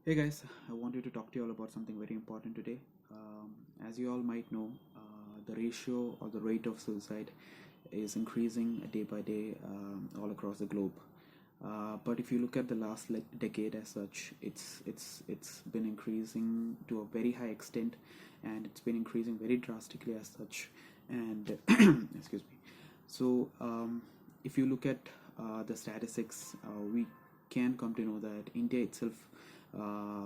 Hey guys, I wanted to talk to you all about something very important today. As you all might know, the ratio or the rate of suicide is increasing day by day all across the globe. But if you look at the last decade as such, it's been increasing to a very high extent, and it's been increasing very drastically as such. And excuse me. So if you look at the statistics, we can come to know that India itself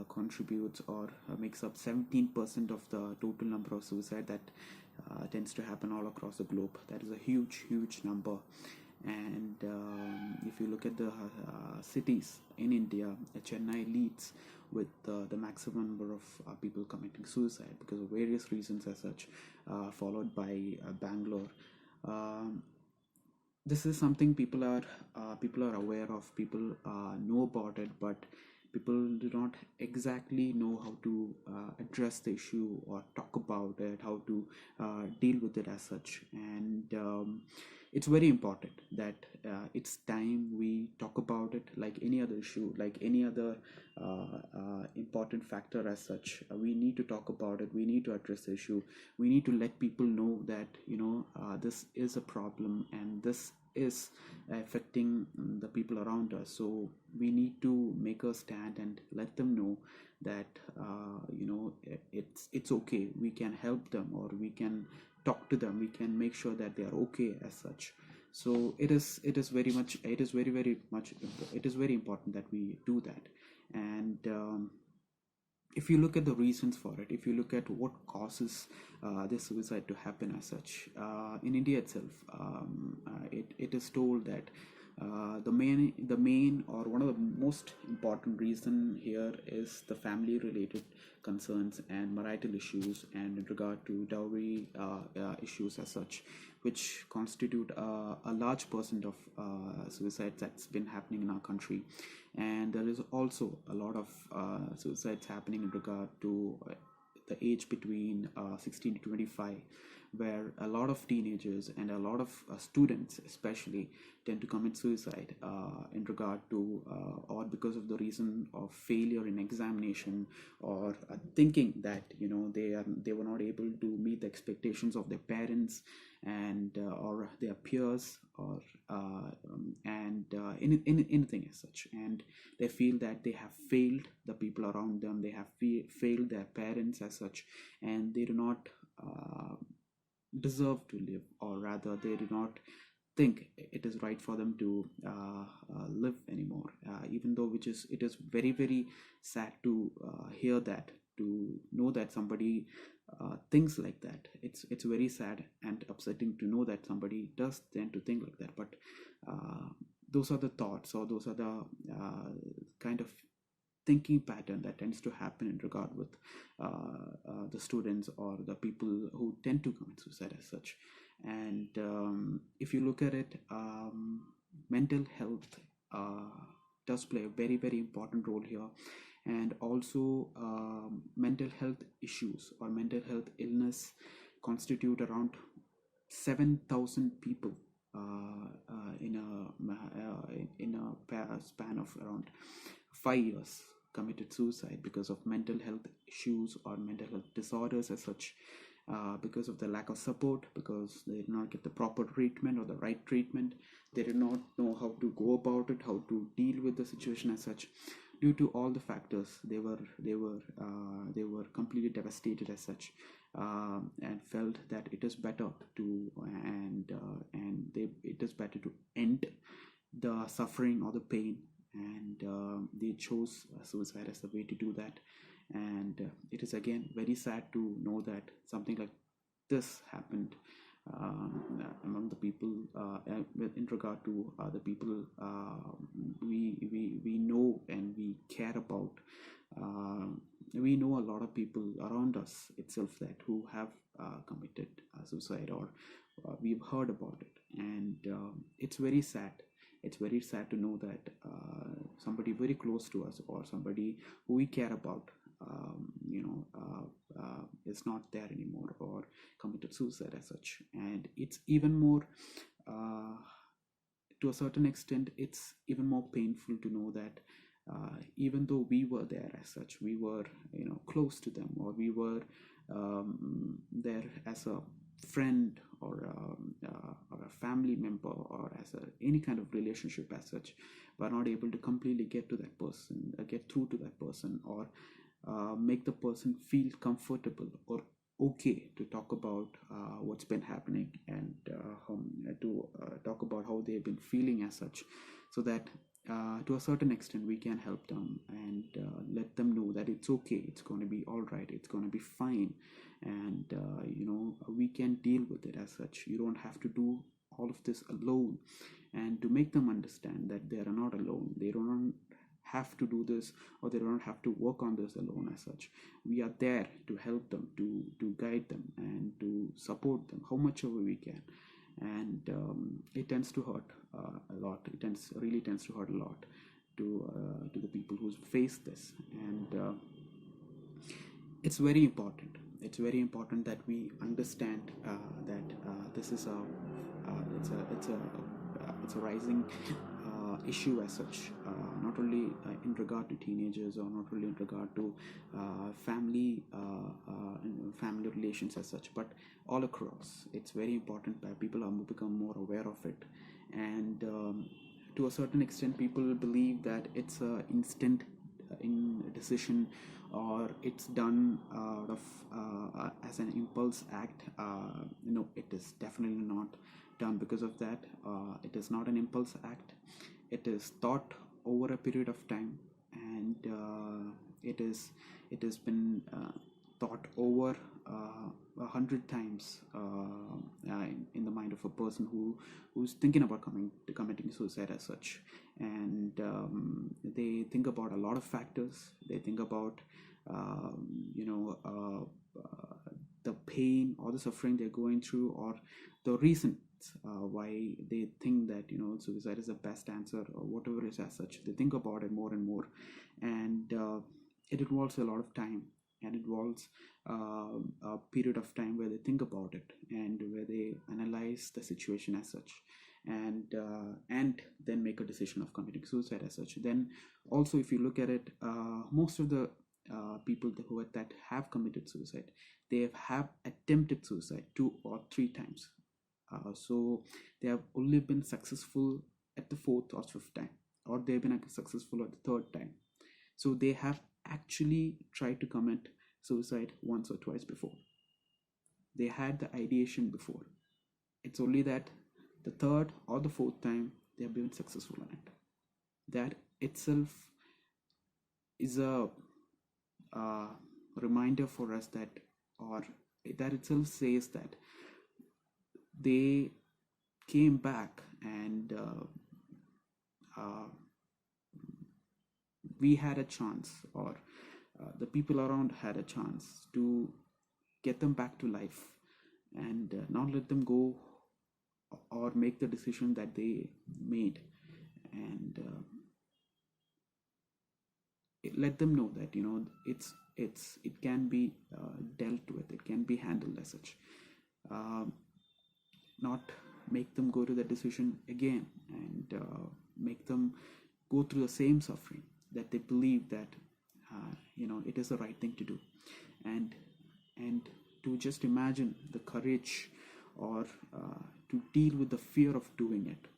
contributes or makes up 17% of the total number of suicide that tends to happen all across the globe. That is a huge number. And if you look at the cities in India, Chennai leads with the maximum number of people committing suicide because of various reasons as such, followed by Bangalore. Um, this is something people are aware of, people know about it, but people do not exactly know how to address the issue or talk about it, how to deal with it as such. And it's very important that it's time we talk about it like any other issue, like any other important factor as such. We need to talk about it, we need to address the issue, we need to let people know that this is a problem and this is affecting the people around us. So we need to make a stand and let them know that it's okay, we can help them, or we can talk to them, we can make sure that they are okay as such. So it is very much, it is very much, it is very important that we do that. And if you look at the reasons for it, if you look at what causes this suicide to happen as such, in India itself, it is told that the main or one of the most important reason here is the family related concerns and marital issues, and in regard to dowry issues as such, which constitute a large percent of suicides that's been happening in our country. And there is also a lot of suicides happening in regard to the age between 16 to 25, where a lot of teenagers and a lot of students especially tend to commit suicide in regard to or because of the reason of failure in examination, or thinking that they were not able to meet the expectations of their parents and or their peers, or anything as such, and they feel that they have failed the people around them, they have failed their parents as such, and they do not deserve to live, or rather they do not think it is right for them to live anymore, even though which is it is very sad to hear that, to know that somebody thinks like that. It's very sad and upsetting to know that somebody does tend to think like that. But uh, those are the thoughts, or those are the kind of thinking pattern that tends to happen in regard with the students or the people who tend to commit suicide as such. And if you look at it, mental health does play a very important role here. And also mental health issues or mental health illness constitute around 7,000 people in a span of around 5 years committed suicide because of mental health issues or mental health disorders as such, because of the lack of support, because they did not get the proper treatment or the right treatment. They did not know how to go about it, how to deal with the situation as such. Due to all the factors, they were completely devastated as such, and felt that it is better to it is better to end the suffering or the pain, and they chose suicide as the way to do that. And it is again very sad to know that something like this happened among the people, in regard to the people we know and we care about. We know a lot of people around us itself that who have committed suicide, or we've heard about it. And it's very sad, it's very sad to know that somebody very close to us, or somebody who we care about, is not there anymore, or committed suicide as such. And it's even more, uh, to a certain extent, it's even more painful to know that even though we were there as such, we were close to them, or we were there as a friend, or a family member, or as any kind of relationship as such, but not able to completely get to that person, get through to that person, or make the person feel comfortable or okay to talk about what's been happening, and to talk about how they've been feeling as such, so that to a certain extent we can help them, and let them know that it's okay, it's going to be all right, it's going to be fine, and we can deal with it as such. You don't have to do all of this alone, and to make them understand that they are not alone. They don't have to do this, or they don't have to work on this alone as such. We are there to help them, to guide them, and to support them how much ever we can. And it tends to hurt a lot. It really tends to hurt a lot to the people who face this. And it's very important. It's very important that we understand that this is it's a rising issue as such, not only in regard to teenagers, or not only in regard to family relations as such, but all across. It's very important that people are become more aware of it. And to a certain extent, people believe that it's a instant in decision, or it's done out of as an impulse act. No, it is definitely not done because of that. It is not an impulse act. It is thought over a period of time, and it has been thought over 100 times in the mind of a person who's thinking about committing suicide as such. And they think about a lot of factors. They think about the pain or the suffering they're going through, or the reason why they think that suicide is the best answer, or whatever it is as such. They think about it more and more, and it involves a lot of time, and involves a period of time where they think about it, and where they analyze the situation as such, and then make a decision of committing suicide as such. Then also, if you look at it, most of the people that have committed suicide, they have attempted suicide 2 or 3 times. So they have only been successful at the 4th or 5th time, or they've been successful at the 3rd time. So they have actually tried to commit suicide once or twice before. They had the ideation before. It's only that the 3rd or the 4th time they have been successful in it. That itself is a reminder for us that, or that itself says that they came back, and we had a chance, or the people around had a chance to get them back to life, and not let them go, or make the decision that they made, and let them know that it can be dealt with, it can be handled as such. Not make them go to the decision again, and make them go through the same suffering, that they believe that it is the right thing to do, and to just imagine the courage, or to deal with the fear of doing it.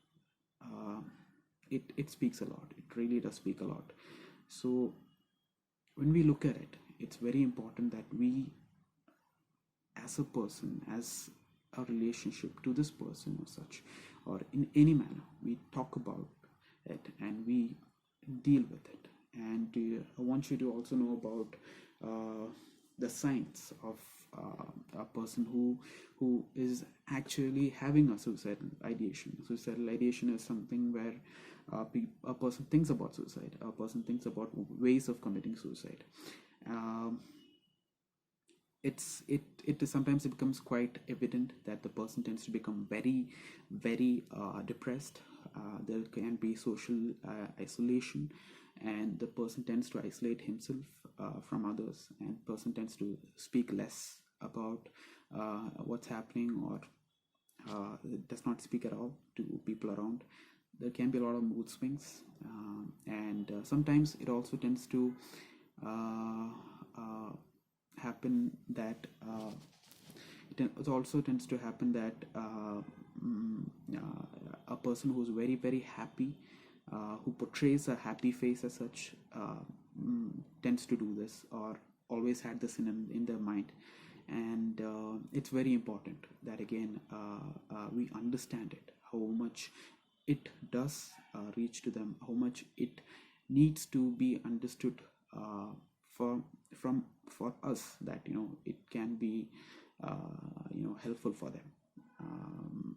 It speaks a lot. It really does speak a lot. So when we look at it, it's very important that we, as a person, as a relationship to this person or such, or in any manner, we talk about it and we deal with it. And I want you to also know about the signs of a person who is actually having a suicidal ideation. Suicidal ideation is something where a person thinks about suicide, a person thinks about ways of committing suicide. It sometimes it becomes quite evident that the person tends to become very, very depressed. There can be social isolation, and the person tends to isolate himself from others, and person tends to speak less about what's happening, or does not speak at all to people around. there can be a lot of mood swings, and sometimes it also tends to uh, uh, happen that it also tends to happen that a person who's very very happy, who portrays a happy face as such, tends to do this, or always had this in their mind. And it's very important that again we understand it, how much it does reach to them, how much it needs to be understood for from for us, that it can be helpful for them.